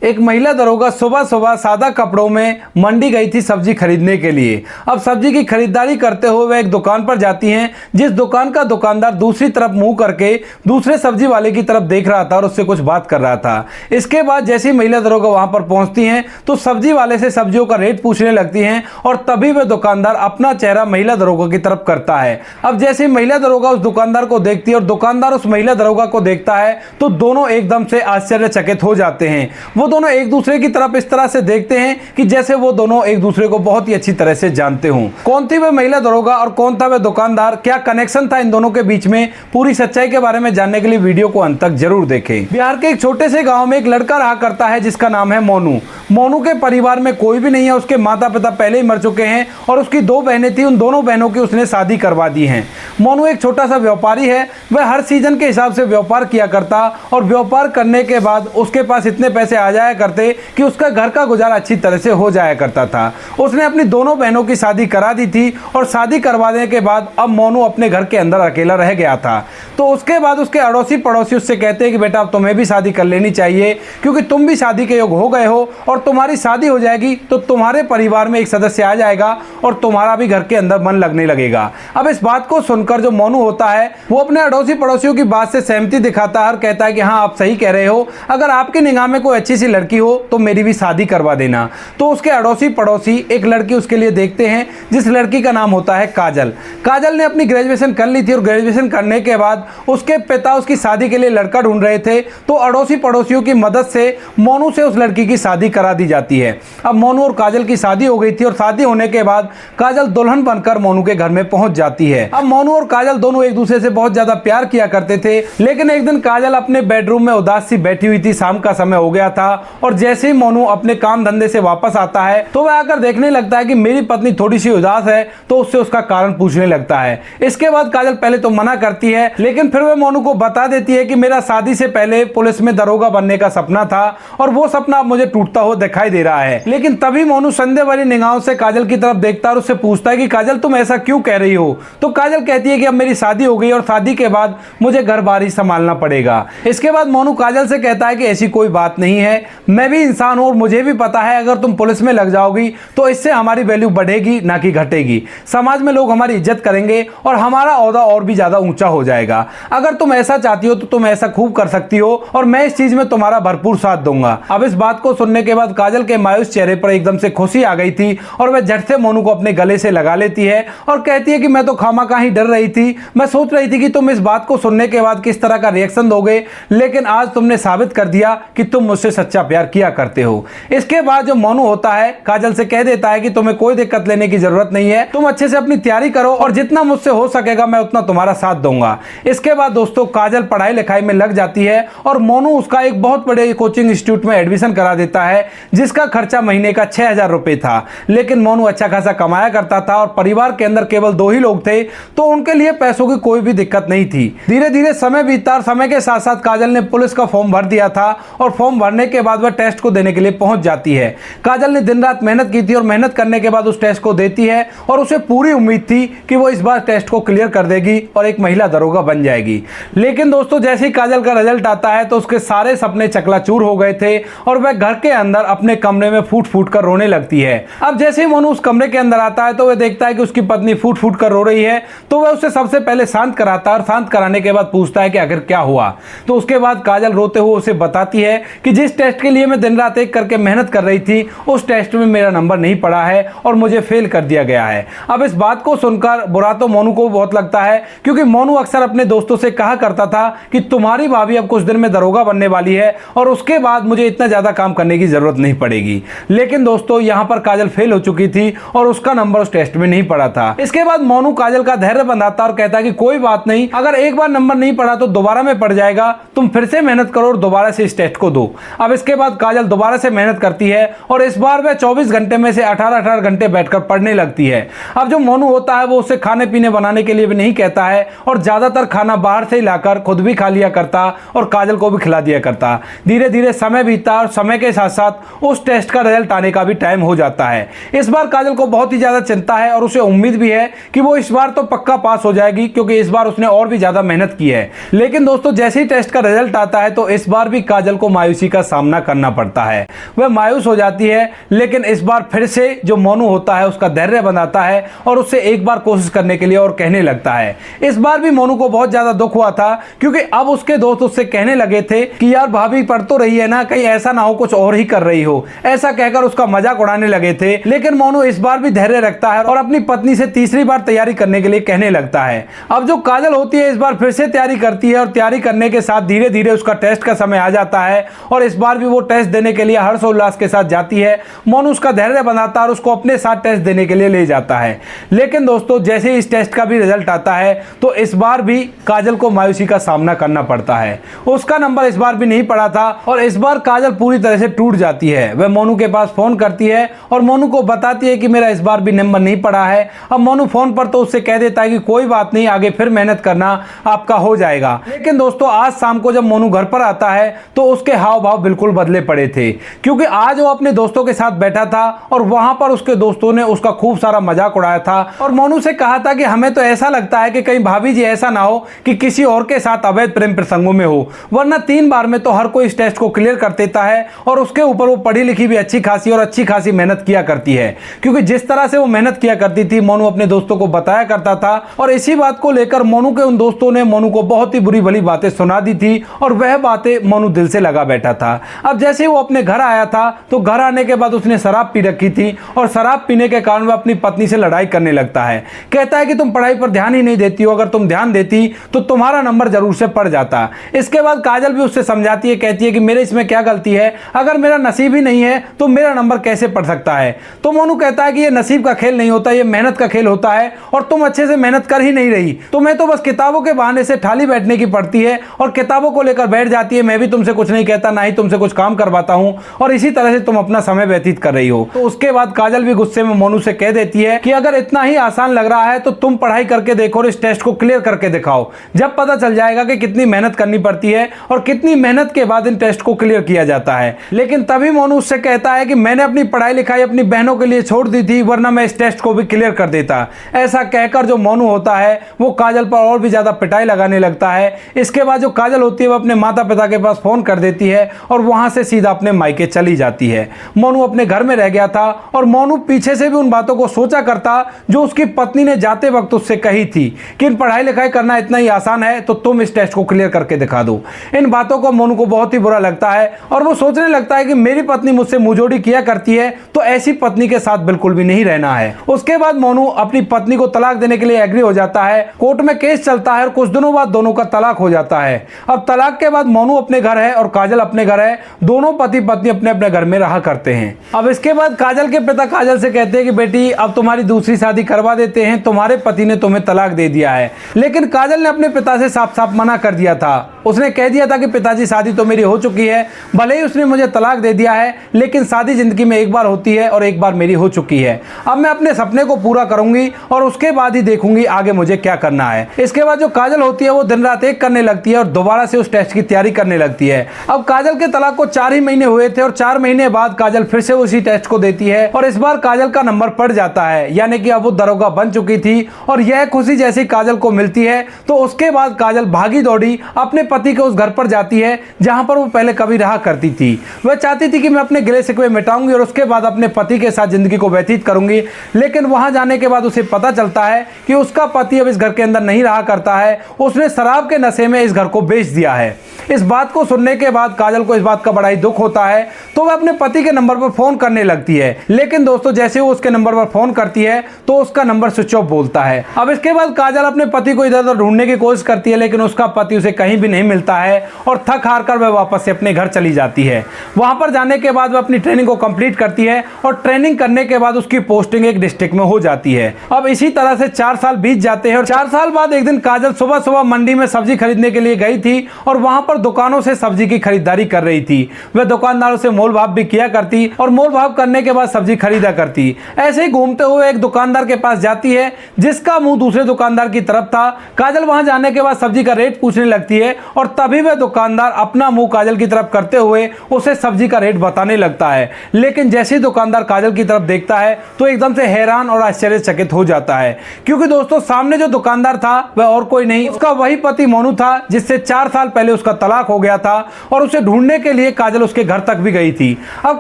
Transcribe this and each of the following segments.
एक महिला दरोगा सुबह सुबह सादा कपड़ों में मंडी गई थी सब्जी खरीदने के लिए। अब सब्जी की खरीदारी करते हुए वह एक दुकान पर जाती हैं, जिस दुकान का दुकानदार दूसरी तरफ मुंह करके दूसरे सब्जी वाले की तरफ देख रहा था और उससे कुछ बात कर रहा था। इसके बाद जैसी महिला दरोगा वहां पर पहुंचती हैं तो सब्जी वाले से सब्जियों का रेट पूछने लगती हैं और तभी वह दुकानदार अपना चेहरा महिला दरोगा की तरफ करता है। अब जैसे महिला दरोगा उस दुकानदार को देखती है और दुकानदार उस महिला दरोगा को देखता है तो दोनों एकदम से आश्चर्यचकित हो जाते हैं। वो दोनों एक दूसरे की तरफ इस तरह से देखते हैं कि जैसे वो दोनों एक दूसरे को बहुत ही अच्छी तरह से जानते हों। कौन थी वह महिला दरोगा और कौन था वह दुकानदार, क्या कनेक्शन था इन दोनों के बीच में, पूरी सच्चाई के बारे में जानने के लिए वीडियो को अंत तक जरूर देखें। बिहार के एक छोटे से गांव में एक लड़का रहा करता है जिसका नाम है मोनू। मोनू के परिवार में कोई भी नहीं है, उसके माता पिता पहले ही मर चुके हैं और उसकी दो बहनें थी, उन दोनों बहनों की उसने शादी करवा दी है। मोनू एक छोटा सा व्यापारी है, वह हर सीजन के हिसाब से व्यापार किया करता और व्यापार करने के बाद उसके पास इतने पैसे आ जाया करते कि उसका घर का गुजारा अच्छी तरह से हो जाया करता था। उसने अपनी दोनों बहनों की शादी करा दी थी और शादी करवा देने के बाद अब मोनू अपने घर के अंदर अकेला रह गया था। तो उसके बाद उसके अड़ोसी पड़ोसी उससे कहते हैं कि बेटा अब तुम्हें भी शादी कर लेनी चाहिए, क्योंकि तुम भी शादी के योग हो गए हो और तुम्हारी शादी हो जाएगी तो तुम्हारे परिवार में एक सदस्य आ जाएगा और तुम्हारा भी घर के अंदर मन लगने लगेगा। अब इस बात को सुनकर जो मोनू होता है वो अपने अड़ोसी पड़ोसियों की बात से सहमति दिखाता है और कहता है कि हाँ आप सही कह रहे हो, अगर आपकी निगाह में कोई अच्छी सी लड़की हो तो मेरी भी शादी करवा देना। तो उसके अड़ोसी पड़ोसी एक लड़की उसके लिए देखते हैं, जिस लड़की का नाम होता है काजल। काजल ने अपनी ग्रेजुएशन कर ली थी और ग्रेजुएशन करने के बाद उसके पिता उसकी शादी के लिए लड़का ढूंढ रहे थे, तो अड़ोसी पड़ोसियों की मदद से मोनू से उस लड़की की शादी करा दी जाती है। अब मोनू और काजल की शादी हो गई थी और शादी होने के बाद काजल दुल्हन बनकर मोनू के घर में पहुंच जाती है। अब मोनू और काजल दोनों एक दूसरे से बहुत ज्यादा प्यार किया करते थे, लेकिन एक दिन काजल अपने बेडरूम में उदास सी बैठी हुई थी, शाम का समय हो गया था और जैसे ही मोनू अपने काम धंधे से वापस आता है तो वह आकर देखने लगता है कि मेरी पत्नी थोड़ी सी उदास है, तो उससे उसका कारण पूछने लगता है। इसके बाद काजल पहले तो मना करती है, लेकिन फिर वह मोनू को बता देती है कि मेरा शादी से पहले पुलिस में दरोगा बनने का सपना था और वो सपना अब मुझे टूटता हुआ दिखाई दे रहा है। लेकिन तभी मोनू संदेह वाली निगाहों से काजल की तरफ देखता है और उससे पूछता है कि काजल तुम ऐसा क्यों कह रही हो। तो काजल कहती है कि अब मेरी शादी हो गई और शादी के बाद मुझे घर बारी संभालना पड़ेगा। इसके बाद मोनू काजल से कहता है कि ऐसी कोई बात नहीं है, मैं भी इंसान हूं और मुझे भी पता है अगर तुम पुलिस में लग जाओगी तो इससे हमारी वैल्यू बढ़ेगी ना कि घटेगी। समाज में लोग हमारी इज्जत करेंगे और हमारा ओहदा और भी ज्यादा ऊंचा हो जाएगा। अगर तुम ऐसा चाहती हो तो तुम ऐसा खूब कर सकती हो और मैं इस चीज में तुम्हारा भरपूर साथ दूंगा। अब इस बात को सुनने के बाद काजल के मायूस चेहरे पर एकदम से खुशी आ गई थी और वह झट से मोनू को अपने गले से लगा लेती है और कहती है कि मैं तो खामखा ही डर रही थी, मैं सोच रही थी कि तुम इस बात को सुनने के बाद किस तरह का रिएक्शन दोगे, लेकिन आज तुमने साबित कर दिया कि तुम मुझसे सच्चा प्यार किया करते हो। इसके बाद जो मोनू होता है काजल से कह देता है कि तुम्हें कोई दिक्कत लेने की जरूरत नहीं है, तुम अच्छे से अपनी तैयारी करो और जितना मुझसे हो सकेगा मैं उतना तुम्हारा साथ दूंगा। इसके बाद दोस्तों काजल पढ़ाई लिखाई में लग जाती है और मोनू उसका एक बहुत बड़े कोचिंग इंस्टीट्यूट में एडमिशन करा देता है, जिसका खर्चा महीने का 6000 रुपए था। लेकिन मोनू अच्छा खासा कमाया करता था और परिवार के अंदर केवल 2 ही लोग थे, तो उनके लिए पैसों की कोई भी दिक्कत नहीं थी। धीरे धीरे समय बीता और समय के साथ साथ काजल ने पुलिस का फॉर्म भर दिया था और फॉर्म भरने के बाद वह टेस्ट को देने के लिए पहुंच जाती है। काजल ने दिन रात मेहनत की थी और मेहनत करने के बाद उस टेस्ट को देती है और उसे पूरी उम्मीद थी कि वो इस बार टेस्ट को क्लियर कर देगी और एक महिला दरोगा बन जाएगी। लेकिन दोस्तों जैसे ही काजल का रिजल्ट आता है तो उसके सारे सपने चकनाचूर हो गए थे और वह घर के अंदर अपने कमरे में फूट फूट कर रोने लगती है। अब जैसे ही मोनू उस कमरे के अंदर आता है तो वह देखता है कि उसकी पत्नी फूट फूट कर रो रही है, तो वह उसे सबसे पहले शांत कराता है और शांत कराने के बाद पूछता है कि आखिर क्या हुआ। तो उसके बाद काजल रोते हुए उसे बताती है कि जिस टेस्ट के लिए मैं दिन रात एक करके मेहनत कर रही थी उस टेस्ट में मेरा नंबर नहीं पड़ा है और मुझे फेल कर दिया गया है। अब इस बात को सुनकर बुरा तो मोनू को बहुत लगता है, क्योंकि मोनू अक्सर अपने दोस्तों से कहा करता था कि तुम्हारी भाभी अब कुछ दिन में दरोगा बनने वाली है और उसके बाद मुझे इतना ज्यादा काम करने की जरूरत नहीं पड़ेगी। लेकिन दोस्तों यहाँ पर काजल फेल हो चुकी थी और उसका नंबर उस टेस्ट में नहीं पड़ा था। इसके बाद मोनू काजल का धैर्य बंधाता और कहता है कि कोई बात नहीं, अगर एक बार नंबर नहीं पड़ा तो दोबारा में पड़ जाएगा, तुम फिर से मेहनत करो और दोबारा से इस टेस्ट को दो। अब इसके बाद काजल दोबारा से मेहनत करती है और इस बार वह 24 घंटे में से 18 घंटे बैठकर पढ़ने लगती है। अब जो मोनू होता है वो उसे खाने पीने बनाने के लिए भी नहीं कहता है और ज्यादातर खाना बाहर से ही लाकर खुद भी खा लिया करता और काजल को भी खिला दिया करता। धीरे धीरे समय बीतता और समय के साथ साथ उस टेस्ट का रिजल्ट आने का भी टाइम हो जाता है। इस बार काजल को बहुत ही ज्यादा चिंता है और उसे उम्मीद भी है कि वो इस बार तो पक्का पास हो जाएगी, क्योंकि इस बार उसने और भी ज्यादा मेहनत की है। लेकिन दोस्तों जैसे ही टेस्ट का रिजल्ट आता है तो इस बार भी काजल को मायूसी का सामना सामना करना पड़ता है। वह मायूस हो जाती है, लेकिन इस बार फिर से जो मोनू होता है उसका धैर्य बनाता है और उससे एक बार कोशिश करने के लिए और कहने लगता है। इस बार भी मोनू को बहुत ज्यादा दुख हुआ था, क्योंकि अब उसके दोस्त उससे कहने लगे थे कि यार भाभी पढ़ तो रही है ना, कहीं ऐसा ना हो कुछ और ही कर रही हो, ऐसा कहकर उसका मजाक उड़ाने लगे थे। लेकिन मोनू इस बार भी धैर्य रखता है और अपनी पत्नी से तीसरी बार तैयारी करने के लिए कहने लगता है। अब जो काजल होती है इस बार फिर से तैयारी करती है और तैयारी करने के साथ धीरे धीरे उसका टेस्ट का समय आ जाता है और इस बार भी वो टेस्ट देने के लिए हर्षोल्लास के साथ जाती है। मोनू उसका धैर्य बनाता है और उसको अपने साथ टेस्ट देने के लिए ले जाता है। लेकिन दोस्तों जैसे इस टेस्ट का भी रिजल्ट आता है तो इस बार भी काजल को मायूसी का सामना करना पड़ता है। उसका नंबर इस बार भी नहीं पड़ा था और इस बार काजल पूरी तरह से टूट जाती है। वह मोनू के पास फोन करती है और मोनू को बताती है कि मेरा इस बार भी नंबर नहीं पड़ा है। अब मोनू फोन पर तो उससे कह देता है कि कोई बात नहीं, आगे फिर मेहनत करना, आपका हो जाएगा। लेकिन दोस्तों आज शाम को जब मोनू घर पर आता है तो उसके हाव भाव बिल्कुल बदले पड़े थे, क्योंकि आज वो अपने दोस्तों के साथ बैठा था और वहां पर उसके दोस्तों ने उसका खूब सारा मजाक उड़ाया था और मोनू से कहा था कि हमें तो ऐसा लगता है कि कहीं भाभी जी ऐसा ना हो कि किसी और के साथ अवैध प्रेम प्रसंगों में हो, वरना 3 बार में तो हर कोई इस टेस्ट को क्लियर कर देता है। और उसके ऊपर वो पढ़ी लिखी भी अच्छी खासी मेहनत किया करती है, क्योंकि जिस तरह से वो मेहनत किया करती थी मोनू अपने दोस्तों को बताया करता था और इसी बात को लेकर मोनू के उन दोस्तों ने मोनू को बहुत ही बुरी भली बातें सुना दी थी और वह बातें मोनू दिल से लगा बैठा था। अब जैसे वो अपने घर आया था तो घर आने के बाद उसने शराब पी रखी थी और शराब पीने के कारण वह अपनी पत्नी से लड़ाई करने लगता है। कहता है कि तुम पढ़ाई पर ध्यान ही नहीं देती हो, अगर तुम ध्यान देती तो तुम्हारा नंबर जरूर से पड़ जाता। इसके बाद काजल भी उससे समझाती है, कहती है कि मेरे इसमें क्या गलती है, अगर मेरा नसीब ही नहीं है तो मेरा नंबर कैसे पड़ सकता है। तो मोनू कहता है कि ये नसीब का खेल नहीं होता, ये मेहनत का खेल होता है और तुम अच्छे से मेहनत कर ही नहीं रही, तुम्हें तो बस किताबों के बहाने से ठाली बैठने की पड़ती है और किताबों को लेकर बैठ जाती है। मैं भी तुमसे कुछ नहीं कहता, ना ही तुमसे कुछ काम करवाता हूं और इसी तरह से तुम अपना समय व्यतीत कर रही हो। तो उसके बाद काजल भी गुस्से में मोनू से कह देती है कि अगर इतना ही आसान लग रहा है तो तुम पढ़ाई करके देखो और इस टेस्ट को क्लियर करके दिखाओ, जब पता चल जाएगा कि कितनी मेहनत करनी पड़ती है और कितनी मेहनत के बाद इन टेस्ट को क्लियर किया जाता है। लेकिन तभी मोनू उससे कहता है कि मैंने अपनी पढ़ाई लिखाई अपनी बहनों के लिए छोड़ दी थी, वरना मैं इस टेस्ट को भी क्लियर कर देता। ऐसा कहकर जो मोनू होता है वो काजल पर और भी ज्यादा पिटाई लगाने लगता है। इसके बाद जो काजल होती है वो अपने माता पिता के पास फोन कर देती है और वहां से सीधा अपने मायके चली जाती है। मोनू अपने घर में रह गया था और मोनू पीछे से भी उन बातों को सोचा करता जो उसकी पत्नी ने जाते वक्त उससे कही थी कि पढ़ाई लिखाई करना इतना ही आसान है तो तुम इस टेस्ट को क्लियर करके दिखा दो। इन बातों को मोनू को बहुत ही बुरा लगता है और वो सोचने लगता है कि मेरी पत्नी मुझसे मुंहजोड़ी किया करती है तो ऐसी पत्नी के साथ बिल्कुल भी नहीं रहना है। उसके बाद मोनू अपनी पत्नी को तलाक देने के लिए एग्री हो जाता है। कोर्ट में केस चलता है और कुछ दिनों बाद दोनों का तलाक हो जाता है। अब तलाक के बाद मोनू अपने घर है और काजल अपने घर है, दोनों पति पत्नी अपने अपने घर में रहा करते हैं। अब इसके बाद काजल के पिता काजल से कहते हैं कि बेटी अब तुम्हारी दूसरी शादी करवा देते हैं, तुम्हारे पति ने तुम्हें तलाक दे दिया है। लेकिन काजल ने अपने पिता से साफ साफ मना कर दिया था। उसने कह दिया था कि पिताजी शादी तो मेरी हो चुकी है, भले ही उसने मुझे तलाक दे दिया है लेकिन शादी जिंदगी में एक बार होती है और एक बार मेरी हो चुकी है। अब मैं अपने सपने को पूरा करूंगी और उसके बाद ही देखूंगी आगे मुझे क्या करना है। इसके बाद जो काजल होती है वो दिन रात एक करने लगती है और दोबारा से उस टेस्ट की तैयारी करने लगती है। अब काजल के तलाक को 4 ही महीने हुए थे और 4 महीने बाद काजल फिर से उसी टेस्ट को देती है और इस बार काजल का नंबर पड़ जाता है, यानी कि अब वो दरोगा बन चुकी थी। और यह खुशी जैसी काजल को मिलती है तो उसके बाद काजल भागी दौड़ी अपने पति के उस घर पर जाती है जहां पर वो पहले कभी रहा करती थी। वह चाहती थी कि मैं अपने गिले शिकवे मिटाऊंगी और उसके बाद अपने पति के साथ जिंदगी को व्यतीत करूंगी। लेकिन वहां जाने के बाद उसे पता चलता है कि उसका पति अब इस घर के अंदर नहीं रहा करता है, उसने शराब के नशे में इस घर को बेच दिया है। इस बात को सुनने के बाद काजल को इस बात का बड़ा ही दुख होता है तो वह अपने पति के नंबर पर फोन करने लगती है। लेकिन दोस्तों जैसे वो उसके नंबर पर फोन करती है तो उसका नंबर स्विच ऑफ बोलता है। अब इसके बाद काजल अपने पति को इधर उधर ढूंढने की कोशिश करती है लेकिन उसका पति उसे कहीं भी नहीं मिलता है और थक हार कर वह वापस से अपने घर चली जाती है। वहां पर जाने के बाद वह अपनी ट्रेनिंग को कंप्लीट करती है और ट्रेनिंग करने के बाद उसकी पोस्टिंग एक डिस्ट्रिक्ट में हो जाती है। अब इसी तरह से 4 साल बीत जाते हैं और 4 साल बाद एक दिन काजल सुबह सुबह मंडी में सब्जी खरीदने के लिए गई थी और वहां पर दुकानों से सब्जी की खरीदारी कर रही थी। वह दुकानदारों से मोल भाव भी किया करती और मोल भाव करने के बाद सब्जी खरीदा करती। ऐसे ही घूमते हुए एक दुकानदार के पास जाती है जिसका मुंह दूसरे दुकानदार की तरफ था। काजल वहां जाने के बाद सब्जी का रेट पूछने लगती है और तभी वह दुकानदार अपना मुंह काजल की तरफ करते हुए उसे सब्जी का रेट बताने लगता है। लेकिन जैसे ही दुकानदार काजल की तरफ देखता है तो एकदम से हैरान और आश्चर्यचकित हो जाता है, क्योंकि दोस्तों सामने जो दुकानदार था वह और कोई नहीं, उसका वही पति मोनू था जिससे 4 साल पहले उसका तलाक हो गया था और उसे ढूंढने के लिए काजल उसके घर तक भी गई थी। अब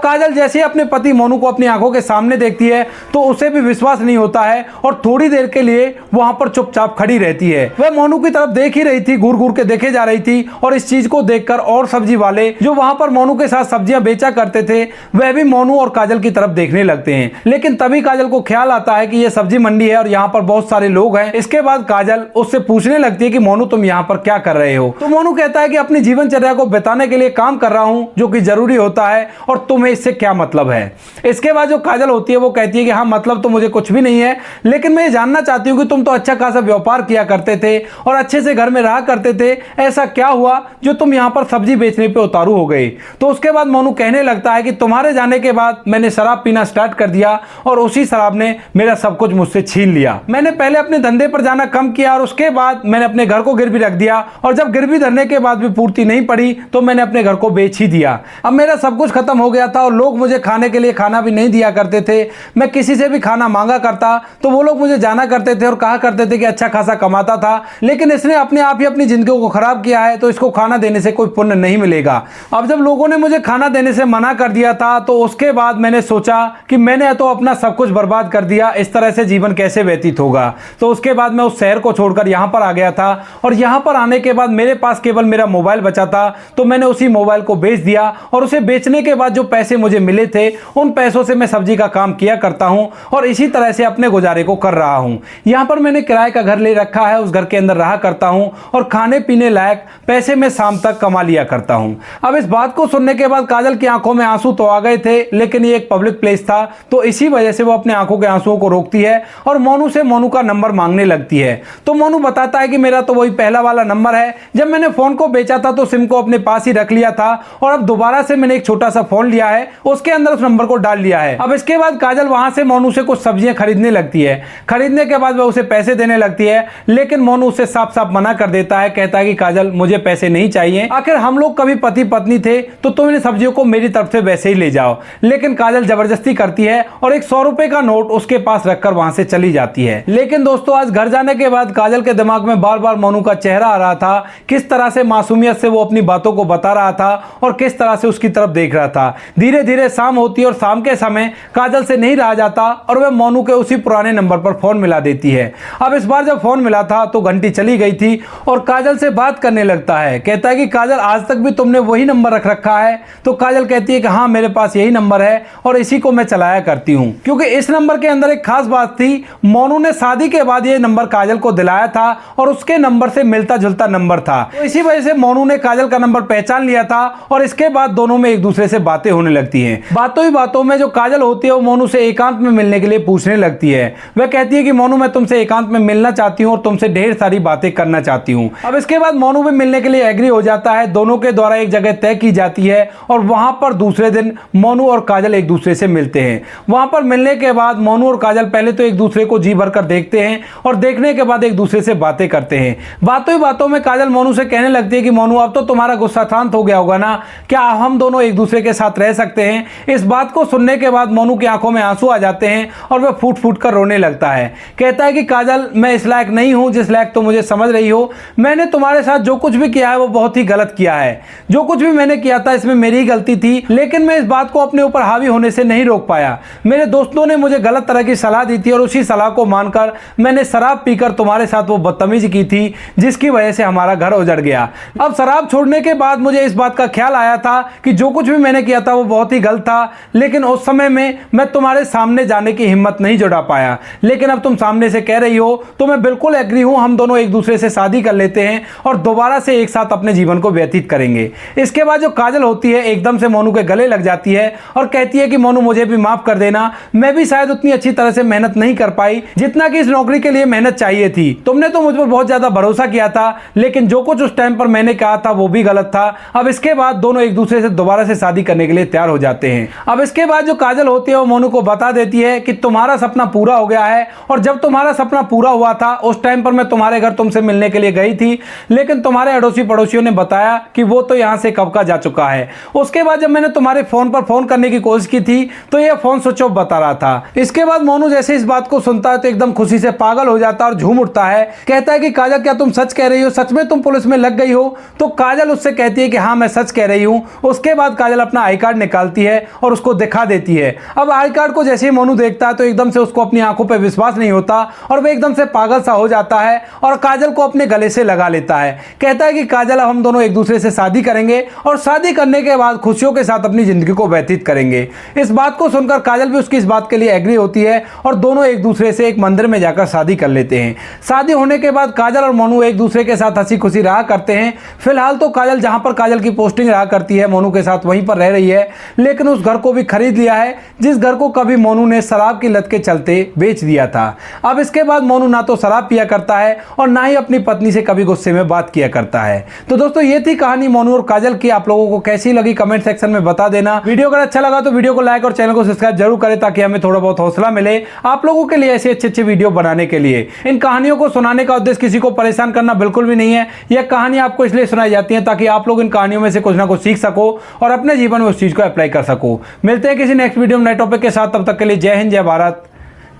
काजल जैसे ही अपने पति मोनू को अपनी आंखों के सामने देखती है तो उसे भी विश्वास नहीं होता है और थोड़ी देर के लिए वहां पर चुपचाप खड़ी रहती है। वह मोनू की तरफ देख ही रही थी, घूर घूर के देखे जा रही थी और इस चीज को देखकर और सब्जी वाले जो वहां पर मोनू के साथ सब्जियां बेचा करते थे वह भी मोनू और काजल की तरफ देखने लगते हैं। लेकिन तभी काजल को ख्याल आता है कि यह सब्जी मंडी है और यहाँ पर बहुत सारे लोग हैं। इसके बाद काजल उससे पूछने लगती है कि मोनू तुम यहाँ पर क्या कर रहे हो? तो मोनू कहता है कि अपनी जीवनचर्या को बिताने के लिए काम कर रहा हूं जो कि जरूरी होता है और तुम्हें इससे क्या मतलब है। इसके बाद जो काजल होती है वो कहती है कि हाँ मतलब तो मुझे कुछ भी नहीं है, लेकिन मैं ये जानना चाहती हूँ कि तुम तो अच्छा खासा व्यापार किया करते थे और अच्छे से घर में रहा करते थे, ऐसा क्या हुआ जो तुम यहाँ पर सब्जी बेचने पे उतारू हो गए? तो उसके बाद मोनू कहने लगता है कि तुम्हारे जाने के बाद मैंने शराब पीना स्टार्ट कर दिया और उसी शराब ने मेरा सब कुछ मुझसे छीन लिया। मैंने पहले अपने धंधे पर जाना कम किया और उसके बाद मैंने अपने घर को गिरवी रख दिया और जब गिरवी धरने के बाद भी पूर्ति नहीं पड़ी तो मैंने अपने घर को बेच ही दिया। अब मेरा सब कुछ खत्म हो गया था और लोग मुझे खाने के लिए खाना भी नहीं दिया करते थे। मैं किसी से भी खाना मांगा करता तो वो लोग मुझे जाना करते थे और कहा करते थे कि अच्छा खासा कमाता था, लेकिन इसने अपने आप ही अपनी जिंदगी को खराब किया है तो इसको खाना देने से कोई पुण्य नहीं मिलेगा। अब जब लोगों ने मुझे खाना देने से मना कर दिया था तो उसके बाद मैंने सोचा कि मैंने तो अपना सब कुछ बर्बाद कर दिया, इस तरह से जीवन कैसे व्यतीत होगा। तो उसके बाद मैं उस शहर को छोड़कर यहाँ पर आ गया था और यहाँ पर आने के बाद मेरे पास केवल मेरा मोबाइल बचा था तो मैंने उसी मोबाइल को बेच दिया और उसे बेचने के बाद जो पैसे मुझे मिले थे उन पैसों से मैं सब्जी का काम किया करता हूँ और इसी तरह से अपने गुजारे को कर रहा हूँ। यहाँ पर मैंने किराए का घर ले रखा है, उस घर के अंदर रहा करता हूँ और खाने पीने लायक पैसे मैं शाम तक कमा लिया करता हूँ। अब इस बात को सुनने के बाद काजल की आंखों में आंसू तो आ गए थे, लेकिन ये एक पब्लिक प्लेस था तो इसी वजह से वो अपने आंखों के आंसुओं को रोकती है और मोनू से मोनू का नंबर मांगने लगती है। तो मोनू बताता है कि मेरा तो वही पहला वाला नंबर है, जब मैंने फोन को बेचा था तो सिम को अपने पास ही रख लिया था और अब दोबारा से मैंने एक छोटा सा फोन लिया है, उसके अंदर उस नंबर को डाल लिया है। अब इसके बाद काजल वहां से मोनू से कुछ सब्जियां खरीदने लगती है। खरीदने के बाद वह उसे पैसे देने लगती है, लेकिन मोनू उसे साफ साफ मना कर देता है, कहता है कि काजल मुझे पैसे नहीं चाहिए, आखिर हम लोग कभी पति पत्नी थे तो तुम इन सब्जियों को मेरी तरफ से वैसे ही ले जाओ। लेकिन काजल जबरदस्ती करती है और एक 100 रुपए का नोट उसके पास रखकर वहां से चली जाती है। लेकिन दोस्तों आज घर जाने के बाद काजल के दिमाग में बार बार मोनू का चेहरा आ रहा था, किस तरह से मासूमियत से वो अपनी बातों को बता रहा था और किस तरह से उसकी तरफ देख रहा था। धीरे धीरे शाम होती है और शाम के समय काजल से नहीं रहा जाता और वह मोनू के उसी पुराने नंबर पर फोन मिला देती है। अब इस बार जब फोन मिला था तो घंटी चली गई थी और काजल से बात करने लगता है, कहता है कि काजल आज तक भी तुमने वही नंबर रख रखा है? तो काजल कहती है कि हाँ मेरे पास यही नंबर है और इसी को मैं चलाया करती हूँ, क्योंकि इस नंबर के अंदर एक खास बात थी, मोनू ने शादी के बाद ये नंबर काजल को दिलाया था और उसके नंबर से मिलता जुलता नंबर था। तो इसी वजह से मोनू ने काजल का नंबर पहचान लिया था और इसके बाद दोनों में एक दूसरे से बातें होने लगती हैं। बातों ही बातों में जो काजल होती है वो मोनू से एकांत में मिलने के लिए पूछने लगती है। वह कहती है कि मोनू मैं तुमसे एकांत में मिलना चाहती हूँ और तुमसे ढेर सारी बातें करना चाहती हूँ। अब इसके बाद मोनू भी मिलने के लिए एग्री हो जाता है, दोनों के द्वारा एक जगह तय की जाती है और वहां पर दूसरे दिन मोनू और काजल एक दूसरे से मिलते हैं। वहां पर मिलने के बाद मोनू और काजल पहले तो एक दूसरे को जी भर कर देखते हैं और देखने के बाद एक दूसरे से बातें करते हैं। बातों ही बातों में काजल मोनू से कहने लगती है कि मोनू अब तो तुम्हारा गुस्सा शांत हो गया होगा ना, क्या हम दोनों एक दूसरे के साथ रह सकते हैं? इस बात को सुनने के बाद मोनू की आंखों में आंसू आ जाते हैं और वह फूट फूट कर रोने लगता है। कहता है कि काजल मैं इस लायक नहीं हूं जिस लायक तुम मुझे समझ रही हो। मैंने तुम्हारे साथ जो कुछ भी किया है वो बहुत ही गलत किया है। जो कुछ भी मैंने किया था इसमें मेरी ही गलती थी, लेकिन मैं इस बात को अपने ऊपर हावी होने से नहीं रोक पाया। मेरे दोस्तों ने मुझे गलत तरह की सलाह दी थी और उसी सलाह को मानकर मैंने शराब पीकर तुम्हारे साथ वो बदतमीजी की थी जिसकी वजह से हमारा घर उजड़ गया। अब शराब छोड़ने के बाद मुझे इस बात का ख्याल आया था कि जो कुछ भी मैंने किया था वो बहुत ही गलत था, लेकिन उस समय में मैं तुम्हारे सामने जाने की हिम्मत नहीं जुटा पाया। लेकिन अब तुम सामने से कह रही हो तो मैं बिल्कुल एग्री हूं, हम दोनों एक दूसरे से शादी कर लेते हैं और दोबारा से एक साथ अपने जीवन को व्यतीत करेंगे। इसके बाद जो काजल होती है एकदम से मोनू के गले लग जाती है और कहती है कि मोनू मुझे भी माफ कर देना, मैं भी शायद उतनी अच्छी तरह से मेहनत नहीं कर पाई जितना कि इस नौकरी के लिए मेहनत चाहिए थी। तुमने तो मुझ पर बहुत ज्यादा भरोसा किया था, लेकिन जो कुछ उस टाइम पर मैंने कहा था वो भी गलत था। अब इसके बाद दोनों एक दूसरे से दोबारा से शादी करने के लिए तैयार हो जाते हैं। अब इसके बाद जो काजल होती है वो मोनू को बता देती है कि तुम्हारा सपना पूरा हो गया है और जब तुम्हारा सपना पूरा हुआ था उस टाइम पर मैं तुम्हारे घर तुमसे मिलने के लिए गई थी, लेकिन तुम्हारे तुम्हारे अड़ोसी पड़ोसियों ने बताया कि वो तो यहाँ से कब का जा चुका है। उसके बाद जब मैंने तुम्हारे फोन पर फोन करने की कोशिश की थी तो यह फोन स्विच ऑफ बता रहा था। इसके बाद मोनू जैसे इस बात को सुनता है तो एकदम खुशी से पागल हो जाता है और झूम उठता है। कहता है कि काजल क्या तुम सच कह रही हो, सच में तुम पुलिस में लग गई हो? तो काजल उससे कहती है कि हाँ मैं सच कह रही हूँ। उसके बाद काजल अपना आई कार्ड निकालती है और उसको दिखा देती है। अब आई कार्ड को जैसे ही मोनू देखता है तो एकदम से उसको अपनी आंखों पर विश्वास नहीं होता और वह एकदम से पागल सा हो जाता है और काजल को अपने गले से लगा लेता है। कहता है कि काजल अब हम दोनों एक दूसरे से शादी करेंगे और शादी करने के बाद खुशियों के साथ अपनी जिंदगी को व्यतीत करेंगे। इस बात को सुनकर काजल भी उसकी इस बात के लिए एग्री होती है और दोनों एक दूसरे से एक मंदिर में जाकर शादी कर लेते हैं। शादी होने के बाद काजल और मोनू एक दूसरे के साथ हंसी खुशी रहा करते हैं। फिलहाल तो काजल जहां पर काजल की पोस्टिंग रहा करती है मोनू के साथ वहीं पर रह रही है, लेकिन उस घर को भी खरीद लिया है जिस घर को कभी मोनू ने शराब की लत के चलते बेच दिया था। अब इसके बाद मोनू ना तो शराब पिया करता है और ना ही अपनी पत्नी से कभी गुस्से में बात किया करता है। तो दोस्तों ये थी कहानी मोनू और काजल की। आप लोगों को कैसी लगी कमेंट सेक्शन में बता देना। वीडियो अगर अच्छा लगा तो वीडियो को लाइक और चैनल को सब्सक्राइब जरूर करें ताकि हमें थोड़ा बहुत हौसला मिले आप लोगों के लिए ऐसे अच्छे वीडियो बनाने के लिए। इन कहानियों को सुनाने का उद्देश्य किसी को परेशान करना बिल्कुल भी नहीं है। यह कहानी आपको इसलिए सुनाई जाती है ताकि आप लोग इन कहानियों में से कुछ ना कुछ सीख सको और अपने जीवन में उस चीज को अप्लाई कर सको। मिलते हैं किसी नेक्स्ट वीडियो में नए टॉपिक के साथ, तब तक के लिए जय हिंद, जय भारत,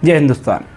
जय हिंदुस्तान।